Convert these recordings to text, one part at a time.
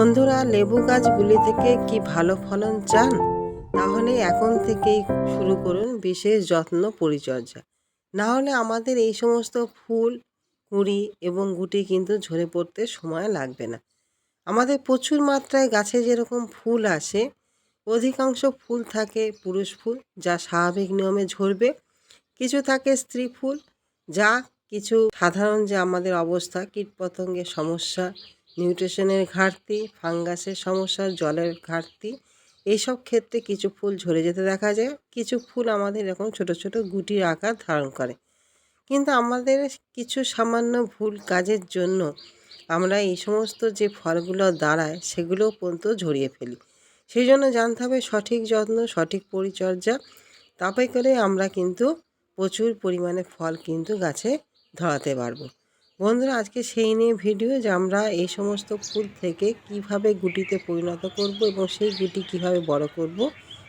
বন্ধুরা, লেবু গাছগুলি থেকে কি ভালো ফলন চান? তাহলে এখন থেকেই শুরু করুন বিশেষ যত্ন পরিচর্যা। না হলে আমাদের এই সমস্ত ফুল, কুঁড়ি এবং গুটি কিন্তু ঝরে পড়তে সময় লাগবে না। আমাদের প্রচুর মাত্রায় গাছে যেরকম ফুল আসে, অধিকাংশ ফুল থাকে পুরুষ ফুল, যা স্বাভাবিক নিয়মে ঝরবে। কিছু থাকে স্ত্রী ফুল, যা কিছু সাধারণ যে আমাদের অবস্থা, কীটপতঙ্গের সমস্যা, নিউট্রিশনের ঘাটতি, ফাঙ্গাসের সমস্যা, জলের ঘাটতি, এইসব ক্ষেত্রে কিছু ফুল ঝরে যেতে দেখা যায়। কিছু ফুল আমাদের এরকম ছোট ছোট গুটির আকার ধারণ করে। কিন্তু আমাদের কিছু সামান্য ভুল কাজের জন্য আমরা এই সমস্ত যে ফলগুলো দাঁড়ায় সেগুলো পর্যন্ত ঝরিয়ে ফেলি। সেই জন্য জানতে হবে সঠিক যত্ন, সঠিক পরিচর্যা। তবে করে আমরা কিন্তু প্রচুর পরিমাণে ফল কিন্তু গাছে ধরাতে পারবো। বন্ধুরা, আজকে সেই নিয়ে ভিডিও যে আমরা এই সমস্ত ফুল থেকে কিভাবে গুটিতে পরিণত করব এবং সেই গুটি কিভাবে বড় করব,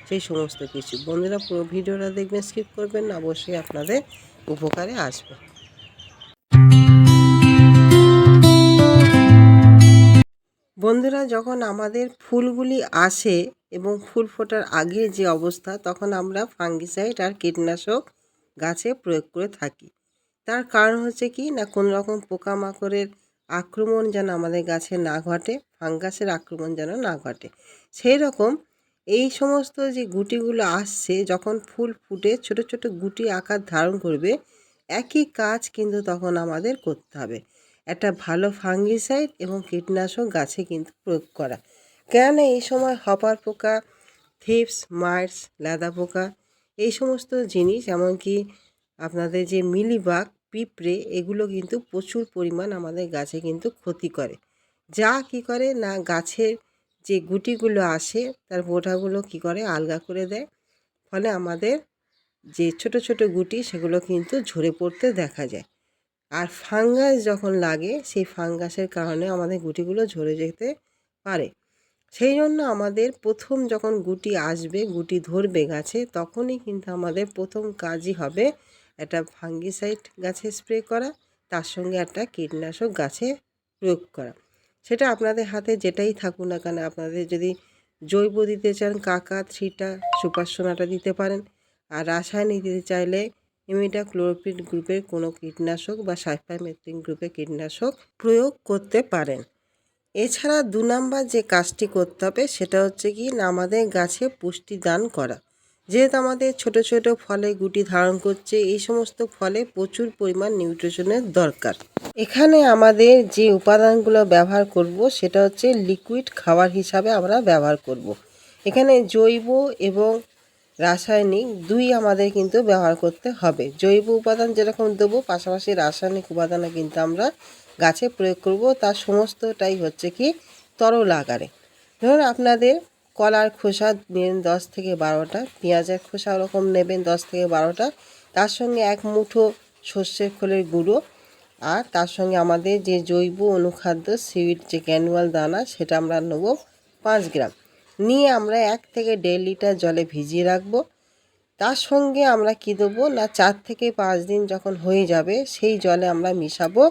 সেই সমস্ত কিছু। বন্ধুরা, পুরো ভিডিওটা দেখবেন, স্কিপ করবেন না, অবশ্যই আপনাদের উপকারে আসবে। বন্ধুরা, যখন আমাদের ফুলগুলি আসে এবং ফুল ফোটার আগে যে অবস্থা, তখন আমরা ফাঙ্গিসাইড আর কীটনাশক গাছে প্রয়োগ করে থাকি। তার কারণ হচ্ছে কি না, কোনো রকম পোকামাকড়ের আক্রমণ যেন আমাদের গাছে না ঘটে, ফাঙ্গাসের আক্রমণ যেন না ঘটে। সেই রকম এই সমস্ত যে গুটিগুলো আসছে, যখন ফুল ফুটে ছোট ছোট গুটি আকার ধারণ করবে, একই কাজ কিন্তু তখন আমাদের করতে হবে। একটা ভালো ফাঙ্গিসাইড এবং কীটনাশক গাছে কিন্তু প্রয়োগ করা। কেননা এই সময় হপার পোকা, থিপস, মাইটস, লেদা পোকা, এই সমস্ত জিনিস, এমনকি আপনাদের যে মিলিবাগ, পিঁপড়ে, এগুলো কিন্তু প্রচুর পরিমাণ আমাদের গাছে কিন্তু ক্ষতি করে। যা কি করে না, গাছের যে গুটিগুলো আসে তার বোঁটাগুলো কি করে আলগা করে দেয়। ফলে আমাদের যে ছোট ছোট গুটি সেগুলো কিন্তু ঝরে পড়তে দেখা যায়। আর ফাঙ্গাস যখন লাগে, সেই ফাঙ্গাসের কারণে আমাদের গুটিগুলো ঝরে যেতে পারে। সেই জন্য আমাদের প্রথম যখন গুটি আসবে, গুটি ধরবে গাছে, তখনই কিন্তু আমাদের প্রথম কাজই হবে একটা ফাঙ্গিসাইড গাছে স্প্রে করা, তার সঙ্গে একটা কীটনাশক গাছে প্রয়োগ করা। সেটা আপনাদের হাতে যেটাই থাকুক না কেন, আপনাদের যদি জৈব দিতে চান, কাকা, থ্রিটা, সুপার সোনাটা দিতে পারেন। আর রাসায়নিক দিতে চাইলে ইমিডাক্লোপিড গ্রুপের কোনো কীটনাশক বা সাইফামেথ্রিন গ্রুপের কীটনাশক প্রয়োগ করতে পারেন। এছাড়া 2 নাম্বার যে কাজটি করতে হবে সেটা হচ্ছে কি না, আমাদের গাছে পুষ্টি দান করা। যেহেতু আমাদের ছোট ছোট ফলে গুটি ধারণ করছে, এই সমস্ত ফলে প্রচুর পরিমাণ নিউট্রিশনের দরকার। এখানে আমাদের যে উপাদানগুলো ব্যবহার করব সেটা হচ্ছে লিকুইড খাবার হিসাবে আমরা ব্যবহার করব। এখানে জৈব এবং রাসায়নিক দুই আমাদের কিন্তু ব্যবহার করতে হবে। জৈব উপাদান যেরকম দেবো, পাশাপাশি রাসায়নিক উপাদানও কিন্তু আমরা গাছে প্রয়োগ করব। তার সমস্তটাই হচ্ছে কি তরল আকারে। ধরুন আপনাদের কলার খোসা নেন 10 থেকে 12টা, পেঁয়াজের খোসা ওরকম নেবেন 10 থেকে 12টা, তার সঙ্গে 1 মুঠো সর্ষের খোলের গুঁড়ো, আর তার সঙ্গে আমাদের যে জৈব অনুখাদ্য সিউইড যে ক্যানুয়াল দানা, সেটা আমরা নেব 5 গ্রাম। নিয়ে আমরা 1 থেকে 1.5 লিটার জলে ভিজিয়ে রাখবো। তার সঙ্গে আমরা কি দেবো না, 4 থেকে 5 দিন যখন হয়ে যাবে, সেই জলে আমরা মিশাবো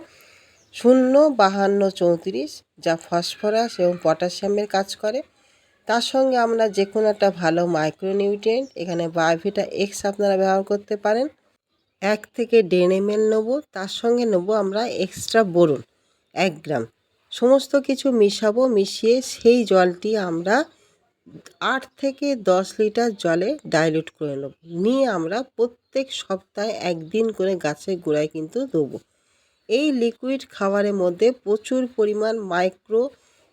0-52-34, যা ফসফরাস এবং পটাশিয়ামের কাজ করে। তার সঙ্গে আমরা যে কোনো একটা ভালো মাইক্রোনিউট্রিয়েন্ট, এখানে বায়োভিটা এক্স আপনারা ব্যবহার করতে পারেন, 1 থেকে 1.5 ml নেবো। তার সঙ্গে নেবো আমরা এক্সট্রা বোরন 1 গ্রাম। সমস্ত কিছু মিশাবো, মিশিয়ে সেই জলটি আমরা 8 থেকে 10 লিটার জলে ডাইলিউট করে নেব। নিয়ে আমরা প্রত্যেক সপ্তাহে 1 দিন করে গাছের গোড়ায় কিন্তু দেবো। এই লিকুইড খাবারের মধ্যে প্রচুর পরিমাণ মাইক্রো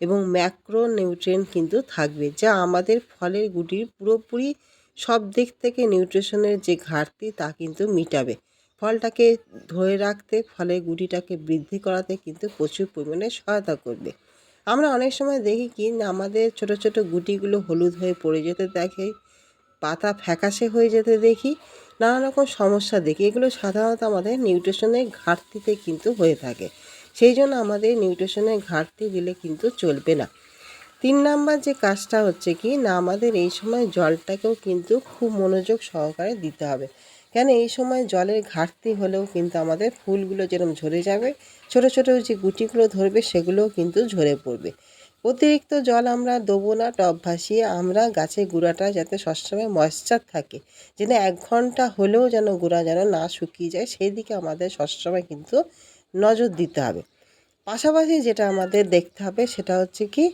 এবং ম্যাক্রো নিউট্রিয়েন্ট কিন্তু থাকবে, যা আমাদের ফলের গুটির পুরোপুরি সব দিক থেকে নিউট্রিশনের যে ঘাটতি তা কিন্তু মিটাবে। ফলটাকে ধরে রাখতে, ফলের গুটিটাকে বৃদ্ধি করাতে কিন্তু প্রচুর পরিমাণে সহায়তা করবে। আমরা অনেক সময় দেখি কি না, আমাদের ছোট ছোট গুটিগুলো হলুদ হয়ে পড়ে যেতে দেখে, পাতা ফ্যাকাশে হয়ে যেতে দেখি, নানা রকম সমস্যা দেখি। এগুলো সাধারণত আমাদের নিউট্রিশনের ঘাটতিতে কিন্তু হয়ে থাকে। সেই জন্য আমাদের নিউট্রিশনের ঘাটতি দিলে কিন্তু চলবে না। 3 নাম্বার যে কাজটা হচ্ছে কি না, আমাদের এই সময় জলটাকেও কিন্তু খুব মনোযোগ সহকারে দিতে হবে। কেন, এই সময় জলের ঘাটতি হলেও কিন্তু আমাদের ফুলগুলো যেরকম ঝরে যাবে, ছোট ছোট যে গুটিগুলো ধরবে সেগুলোও কিন্তু ঝরে পড়বে। অতিরিক্ত জল আমরা দেবো না টব ভাসিয়ে, আমরা গাছের গুঁড়াটা যাতে সবসময় ময়েশ্চার থাকে, যেন 1 ঘন্টা হলেও যেন গুঁড়া যেন না শুকিয়ে যায়, সেই দিকে আমাদের সবসময় কিন্তু নজর দিতে হবে। পাশাপাশি যেটা আমাদের দেখতে হবে সেটা হচ্ছে কি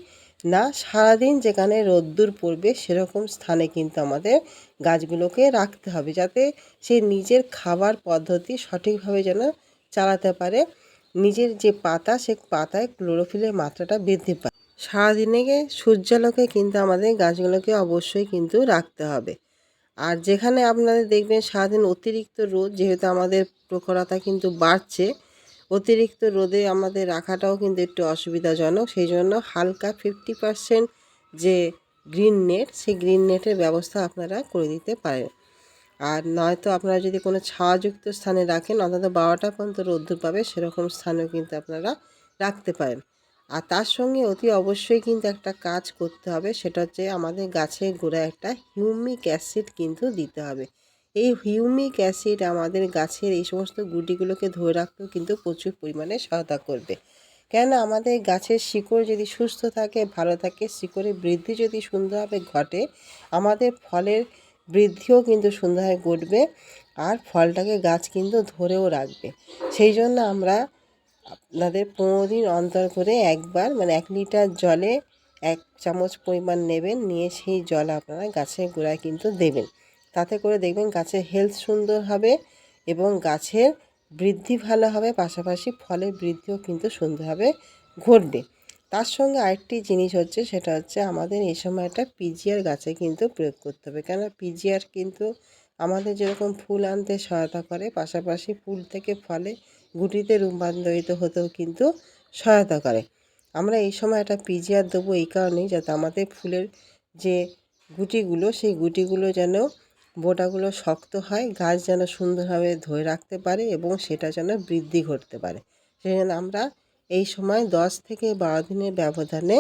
না, সারাদিন যেখানে রোদ্দুর পড়বে সেরকম স্থানে কিন্তু আমাদের গাছগুলোকে রাখতে হবে, যাতে সে নিজের খাবার পদ্ধতি সঠিকভাবে যেন চালাতে পারে, নিজের যে পাতা সে পাতায় ক্লোরোফিলের মাত্রাটা বৃদ্ধি পায়। সারাদিনে সূর্যালোকে কিন্তু আমাদের গাছগুলোকে অবশ্যই কিন্তু রাখতে হবে। আর যেখানে আপনাদের দেখবেন সারাদিন অতিরিক্ত রোদ, যেহেতু আমাদের প্রখরতা কিন্তু বাড়ছে, অতিরিক্ত রোদে আমাদের রাখাটাও কিন্তু একটু অসুবিধাজনক, সেই জন্য হালকা 50% যে গ্রিন নেট, সেই গ্রিন নেটের ব্যবস্থা আপনারা করে দিতে পারেন। আর নয়তো আপনারা যদি কোনো ছায়াযুক্ত স্থানে রাখেন, অন্তত 12টা পর্যন্ত রোদ্দুর পাবে সেরকম স্থানেও কিন্তু আপনারা রাখতে পারেন। আর তার সঙ্গে অতি অবশ্যই কিন্তু একটা কাজ করতে হবে, সেটা হচ্ছে আমাদের গাছের গোড়ায় একটা হিউমিক অ্যাসিড কিন্তু দিতে হবে। এই হিউমিক অ্যাসিড আমাদের গাছের এই সমস্ত গুটিগুলোকে ধরে রাখতেও কিন্তু প্রচুর পরিমাণে সহায়তা করবে। কেননা আমাদের গাছের শিকড় যদি সুস্থ থাকে, ভালো থাকে, শিকড়ের বৃদ্ধি যদি সুন্দরভাবে ঘটে, আমাদের ফলের বৃদ্ধিও কিন্তু সুন্দরভাবে ঘটবে, আর ফলটাকে গাছ কিন্তু ধরেও রাখবে। সেই জন্য আমরা আপনাদের 15 দিন অন্তর করে একবার, মানে 1 লিটার জলে 1 চামচ পরিমাণ নেবেন, নিয়ে সেই জল আপনারা গাছের গোড়ায় কিন্তু দেবেন। তাতে করে দেখবেন গাছের হেলথ সুন্দর হবে এবং গাছের বৃদ্ধি ভালো হবে, পাশাপাশি ফলের বৃদ্ধিও কিন্তু সুন্দরভাবে ঘটবে। তার সঙ্গে আরেকটি জিনিস হচ্ছে, সেটা হচ্ছে আমাদের এই সময়টা পিজিআর গাছে কিন্তু প্রয়োগ করতে হবে, কেননা পিজিআর কিন্তু আমাদের যেরকম ফুল আনতে সহায়তা করে, পাশাপাশি ফুল থেকে ফলে গুটিতে রূপান্তরিত হতেও কিন্তু সহায়তা করে। আমরা এই সময় একটা পিজিআর দেবো এই কারণেই, যাতে আমাদের ফুলের যে গুটিগুলো, সেই গুটিগুলো যেন বোটাগুলো শক্ত হয়, গাছ যেন সুন্দরভাবে ধরে রাখতে পারে এবং সেটা যেন বৃদ্ধি ঘটতে পারে। সেই জন্য আমরা এই সময় 10 থেকে 12 দিনের ব্যবধানে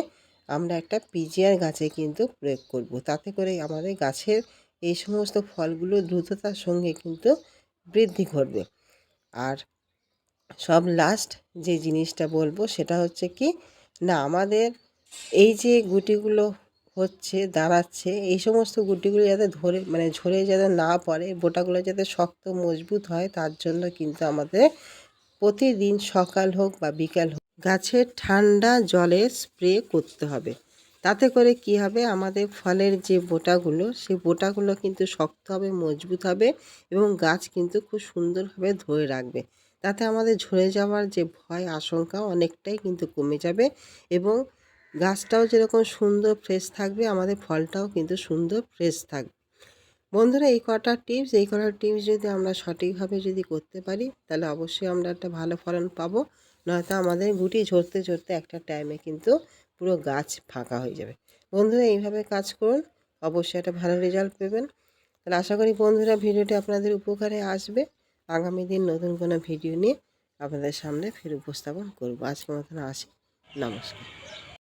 আমরা একটা পিজিআর গাছে কিন্তু প্রয়োগ করব। তাতে করে আমাদের গাছের এই সমস্ত ফলগুলো দ্রুততার সঙ্গে কিন্তু বৃদ্ধি ঘটবে। আর সব লাস্ট যে জিনিসটা বলবো সেটা হচ্ছে কি না, আমাদের এই যে গুটিগুলো হচ্ছে দাঁড়াচ্ছে, এই সমস্ত গুটিগুলো যাতে ধরে মানে ঝরে যাতে না পড়ে, বোটাগুলো যাতে শক্ত মজবুত হয়, তার জন্য কিন্তু আমাদের প্রতিদিন সকাল হোক বা বিকাল হোক গাছের ঠান্ডা জলে স্প্রে করতে হবে। তাতে করে কি হবে, আমাদের ফলের যে বোটাগুলো, সেই বোটাগুলো কিন্তু শক্ত হবে, মজবুত হবে এবং গাছ কিন্তু খুব সুন্দরভাবে ধরে রাখবে। তাতে আমাদের ঝরে যাওয়ার যে ভয় আশঙ্কা অনেকটাই কিন্তু কমে যাবে এবং গাছটাও যেরকম সুন্দর ফ্রেশ থাকবে, আমাদের ফলটাও কিন্তু সুন্দর ফ্রেশ থাকবে। বন্ধুরা, এই কটা টিপস যদি আমরা সঠিকভাবে যদি করতে পারি, তাহলে অবশ্যই আমরা একটা ভালো ফলন পাবো। নয়তো আমাদের গুটি ঝরতে ঝরতে একটা টাইমে কিন্তু পুরো গাছ ফাঁকা হয়ে যাবে। বন্ধুরা, এইভাবে কাজ করুন, অবশ্যই একটা ভালো রেজাল্ট পাবেন। তাহলে আশা করি বন্ধুরা ভিডিওটি আপনাদের উপকারে আসবে। আগামী দিন নতুন কোনো ভিডিও নিয়ে আপনাদের সামনে ফের উপস্থাপন করব। আজকের মতন আসি, নমস্কার।